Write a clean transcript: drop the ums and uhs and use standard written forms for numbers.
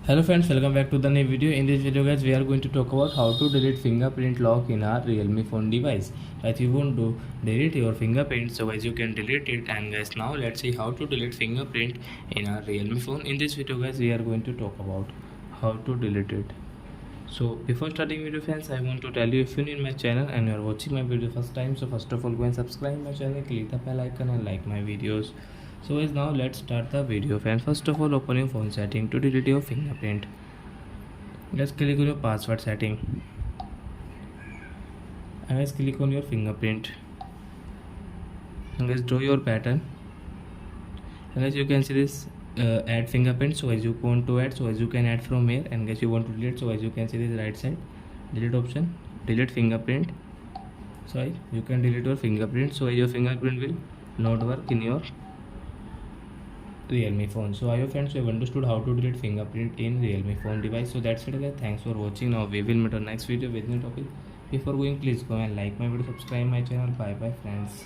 Hello friends, welcome back to the new video. In this video guys, we are going to talk about how to delete fingerprint lock in our Realme phone device. If you want to delete your fingerprint, so guys you can delete it. And guys, now let's see how to delete fingerprint in our Realme phone. In this video guys, we are going to talk about how to delete it. So before starting video friends, I want to tell you, if you're new in my channel and you are watching my video first time, so first of all go and subscribe my channel, click the bell icon and like my videos. So guys, now let's start the video friends. First of all, open your phone setting to delete your fingerprint. Just click on your password setting and guys click on your fingerprint and guys draw your pattern. And as you can see this add fingerprint, so as you want to add, so as you can add from here. And guys you want to delete, so as you can see this right side delete option, delete fingerprint. So you can delete your fingerprint, so your fingerprint will not work in your Realme phone. So I hope friends you have understood how to delete fingerprint in Realme phone device. So that's it guys, thanks for watching. Now we will meet on next video with new topic. Before going, please go and like my video, subscribe my channel. Bye bye friends.